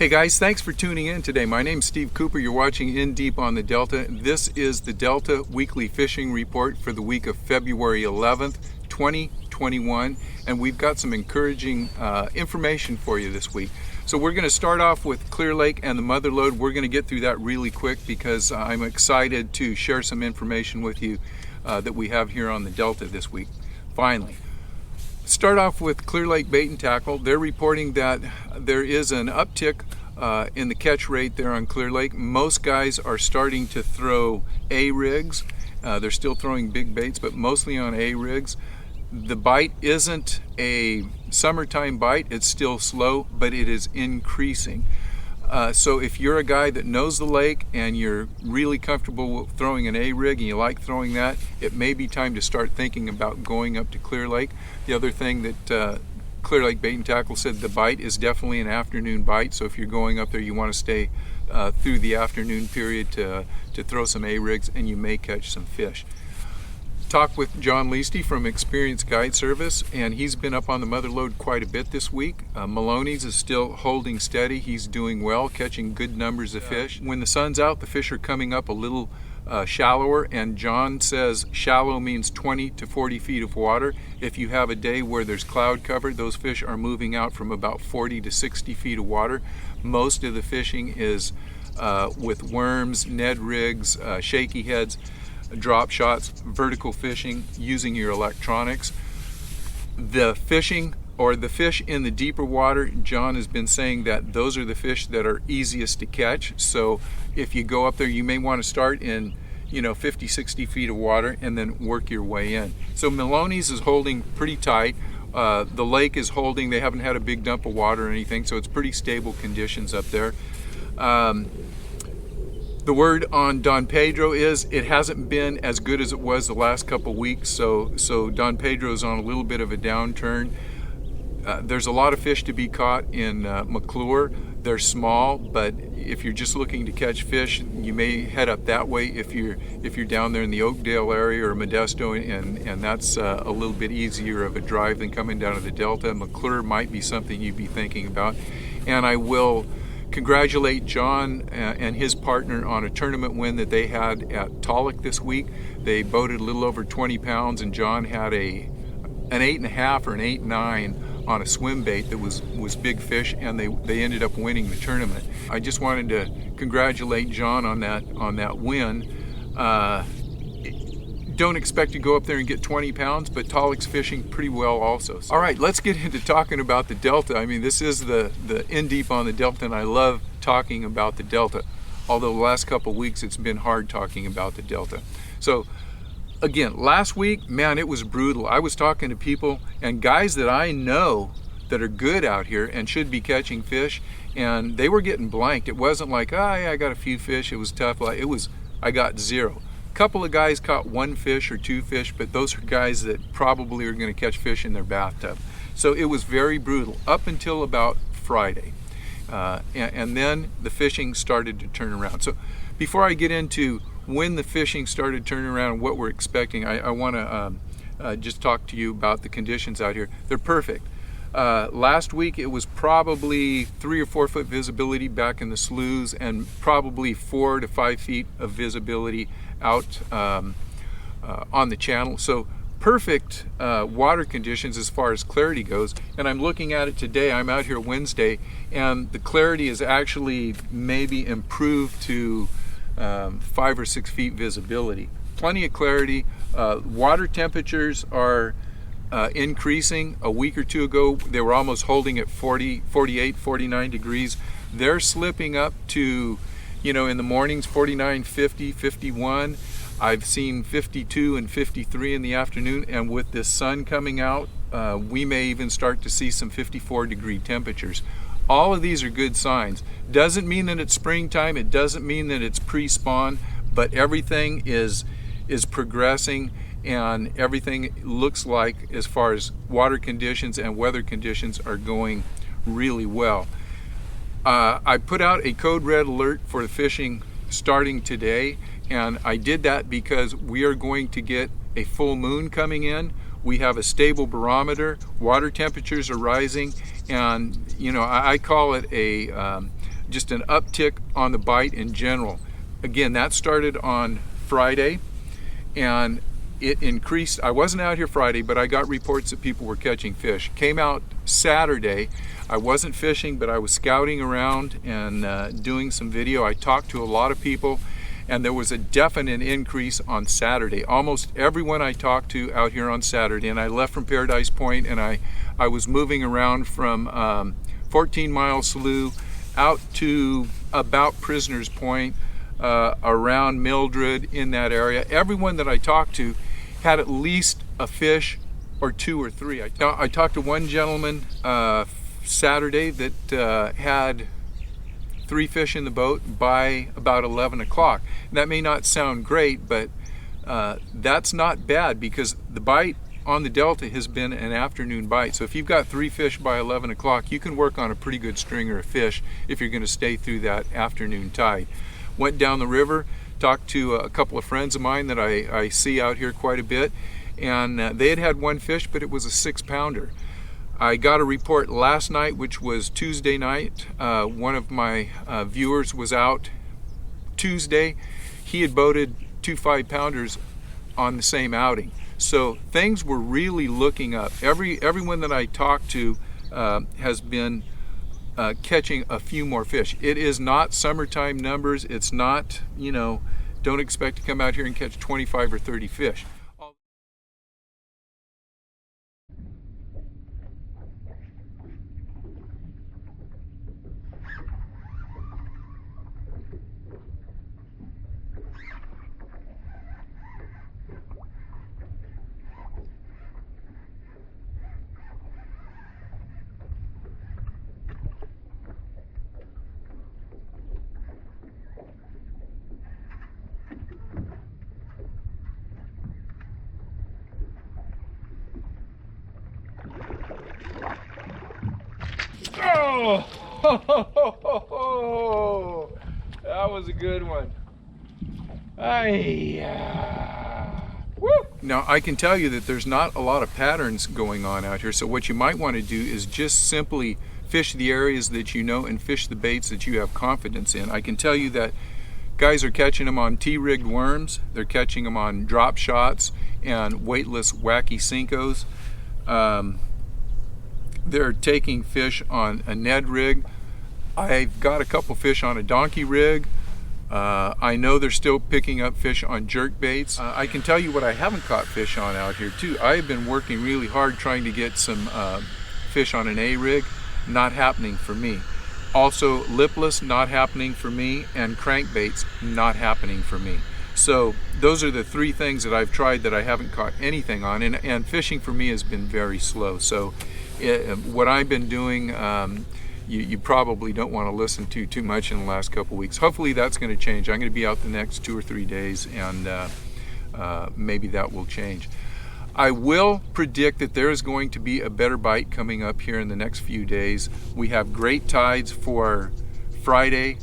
Hey guys, thanks for tuning in today. My name's Steve Cooper. You're watching In Deep on the Delta. This is the Delta Weekly Fishing Report for the week of February 11th, 2021. And we've got some encouraging information for you this week. So we're going to start off with Clear Lake and the Mother Lode. We're going to get through that really quick because I'm excited to share some information with you that we have here on the Delta this week. Finally. Start off with Clear Lake Bait and Tackle. They're reporting that there is an uptick in the catch rate there on Clear Lake. Most guys are starting to throw A-rigs. They're still throwing big baits, but mostly on A-rigs. The bite isn't a summertime bite. It's still slow, but it is increasing. So if you're a guy that knows the lake and you're really comfortable throwing an A-rig and you like throwing that, it may be time to start thinking about going up to Clear Lake. The other thing that Clear Lake Bait and Tackle said, the bite is definitely an afternoon bite, so if you're going up there you want to stay through the afternoon period to throw some A-rigs and you may catch some fish. Talk with John Leasty from Experience Guide Service, and he's been up on the Mother Lode quite a bit this week. Maloney's is still holding steady. He's doing well, catching good numbers of fish. When the sun's out, the fish are coming up a little shallower, and John says shallow means 20 to 40 feet of water. If you have a day where there's cloud cover, those fish are moving out from about 40 to 60 feet of water. Most of the fishing is with worms, Ned rigs, shaky heads, drop shots, vertical fishing using your electronics. The fishing or the fish in the deeper water, John has been saying that those are the fish that are easiest to catch. So if you go up there, you may want to start in 50, 60 feet of water and then work your way in. So Maloney's is holding pretty tight. The lake is holding. They haven't had a big dump of water or anything, so it's pretty stable conditions up there. The word on Don Pedro is it hasn't been as good as it was the last couple weeks, so Don Pedro's on a little bit of a downturn. There's a lot of fish to be caught in McClure. They're small, but if you're just looking to catch fish, you may head up that way if you're down there in the Oakdale area or Modesto, and that's a little bit easier of a drive than coming down to the Delta. McClure might be something you'd be thinking about. And I will congratulate John and his partner on a tournament win that they had at Tollick this week. They boated a little over 20 pounds, and John had an 8.5 or an 8.9 on a swim bait that was big fish, and they ended up winning the tournament. I just wanted to congratulate John on that win. Don't expect to go up there and get 20 pounds, but Tollick's fishing pretty well also. All right, let's get into talking about the Delta. I mean, this is the In Deep on the Delta, and I love talking about the Delta. Although the last couple weeks it's been hard talking about the Delta. So again, last week, man, it was brutal. I was talking to people and guys that I know that are good out here and should be catching fish, and they were getting blanked. It wasn't like, I got a few fish, it was tough. I got zero. A couple of guys caught one fish or two fish, but those are guys that probably are going to catch fish in their bathtub. So it was very brutal up until about Friday. And then the fishing started to turn around. So before I get into when the fishing started turning around and what we're expecting, I want to just talk to you about the conditions out here. They're perfect. Last week it was probably 3 or 4 foot visibility back in the sloughs and probably 4 to 5 feet of visibility out on the channel. So perfect water conditions as far as clarity goes. And I'm looking at it today. I'm out here Wednesday, and the clarity is actually maybe improved to 5 or 6 feet visibility. Plenty of clarity. Water temperatures are increasing. A week or two ago they were almost holding at 40, 48, 49 degrees. They're slipping up to, in the mornings 49, 50, 51. I've seen 52 and 53 in the afternoon, and with this sun coming out, we may even start to see some 54 degree temperatures. All of these are good signs. Doesn't mean that it's springtime, it doesn't mean that it's pre-spawn, but everything is progressing, and everything looks like, as far as water conditions and weather conditions, are going really well. I put out a code red alert for the fishing starting today, and I did that because we are going to get a full moon coming in. We have a stable barometer, water temperatures are rising, and I call it just an uptick on the bite in general. Again, that started on Friday, and it increased. I wasn't out here Friday, but I got reports that people were catching fish. Came out Saturday. I wasn't fishing, but I was scouting around and doing some video. I talked to a lot of people, and there was a definite increase on Saturday. Almost everyone I talked to out here on Saturday, and I left from Paradise Point, and I was moving around from 14 Mile Slough out to about Prisoners Point, around Mildred, in that area. Everyone that I talked to had at least a fish or two or three. I talked to one gentleman Saturday that had 3 fish in the boat by about 11 o'clock. That may not sound great, but that's not bad, because the bite on the Delta has been an afternoon bite. So if you've got 3 fish by 11 o'clock, you can work on a pretty good stringer of fish if you're going to stay through that afternoon tide. Went down the river, talked to a couple of friends of mine that I see out here quite a bit, and they had 1 fish, but it was a 6-pounder. I got a report last night, which was Tuesday night. One of my viewers was out Tuesday. He had boated 2 5-pounders on the same outing. So things were really looking up. Everyone that I talked to has been catching a few more fish. It is not summertime numbers. It's not, don't expect to come out here and catch 25 or 30 fish. Oh, that was a good one. Woo. Now I can tell you that there's not a lot of patterns going on out here, so what you might want to do is just simply fish the areas that you know and fish the baits that you have confidence in. I can tell you that guys are catching them on T-rigged worms, they're catching them on drop shots and weightless wacky Cincos. They're taking fish on a Ned rig. I've got a couple fish on a donkey rig. I know they're still picking up fish on jerk baits. I can tell you what I haven't caught fish on out here too. I've been working really hard trying to get some fish on an A rig. Not happening for me. Also lipless, not happening for me, and crankbaits, not happening for me. So those are the 3 things that I've tried that I haven't caught anything on, and fishing for me has been very slow. So what I've been doing, you probably don't want to listen to too much in the last couple weeks. Hopefully that's going to change. I'm going to be out the next 2 or 3 days, and maybe that will change. I will predict that there is going to be a better bite coming up here in the next few days. We have great tides for Friday,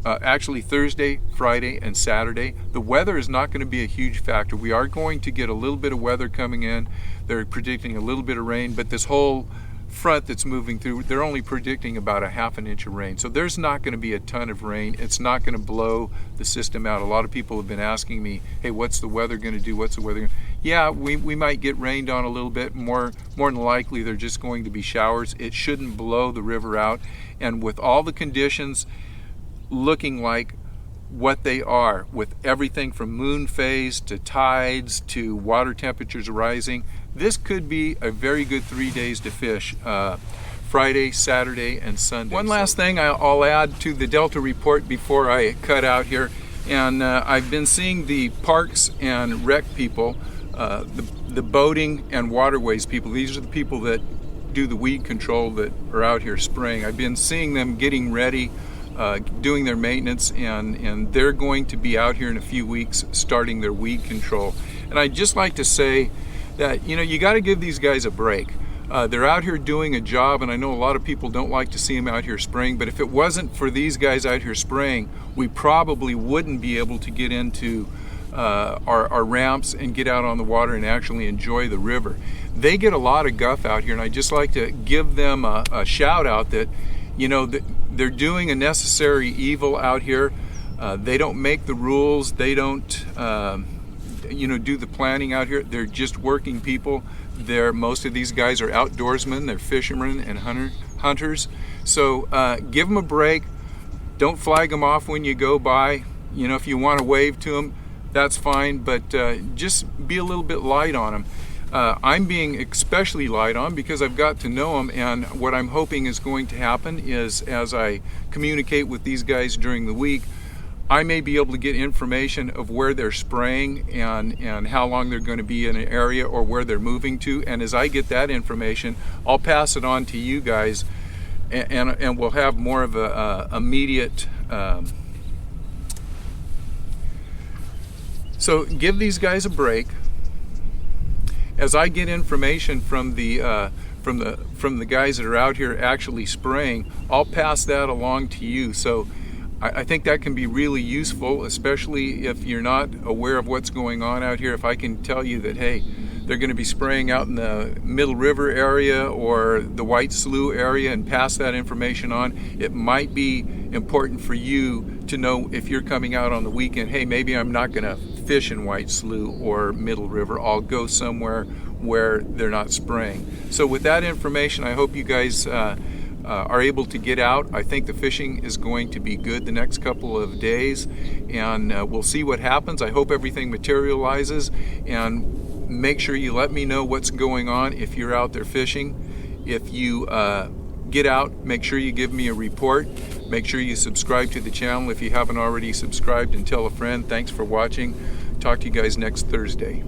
actually Thursday, Friday, and Saturday. The weather is not going to be a huge factor. We are going to get a little bit of weather coming in. They're predicting a little bit of rain, but this whole front that's moving through, they're only predicting about a ½ an inch of rain. So there's not going to be a ton of rain. It's not going to blow the system out. A lot of people have been asking me, hey, what's the weather going to do? What's the weather going to do? Yeah, we might get rained on a little bit. More than likely, they're just going to be showers. It shouldn't blow the river out. And with all the conditions looking like what they are, with everything from moon phase to tides to water temperatures rising, this could be a very good 3 days to fish, Friday, Saturday, and Sunday. One last thing I'll add to the Delta report before I cut out here, and I've been seeing the parks and rec people, the boating and waterways people. These are the people that do the weed control that are out here spraying. I've been seeing them getting ready, doing their maintenance, and they're going to be out here in a few weeks starting their weed control. And I'd just like to say that, you got to give these guys a break. They're out here doing a job, and I know a lot of people don't like to see them out here spraying, but if it wasn't for these guys out here spraying, we probably wouldn't be able to get into our ramps and get out on the water and actually enjoy the river. They get a lot of guff out here, and I'd just like to give them a shout out that, You know, they're doing a necessary evil out here. They don't make the rules. They don't, you know, do the planning out here. They're just working people. Most of these guys are outdoorsmen. They're fishermen and hunters. So give them a break. Don't flag them off when you go by. You know, if you want to wave to them, that's fine, but just be a little bit light on them. I'm being especially light on because I've got to know them, and what I'm hoping is going to happen is, as I communicate with these guys during the week, I may be able to get information of where they're spraying and how long they're going to be in an area or where they're moving to, and as I get that information, I'll pass it on to you guys, and we'll have more of a immediate so give these guys a break. As I get information from the guys that are out here actually spraying, I'll pass that along to you. So I think that can be really useful, especially if you're not aware of what's going on out here. If I can tell you that, hey, they're going to be spraying out in the Middle River area or the White Slough area, and pass that information on, it might be important for you to know if you're coming out on the weekend, hey, maybe I'm not going to fish in White Slough or Middle River. I'll go somewhere where they're not spraying. So with that information, I hope you guys are able to get out. I think the fishing is going to be good the next couple of days, and we'll see what happens. I hope everything materializes, and make sure you let me know what's going on if you're out there fishing. If you get out, make sure you give me a report. Make sure you subscribe to the channel if you haven't already subscribed, and tell a friend. Thanks for watching. Talk to you guys next Thursday.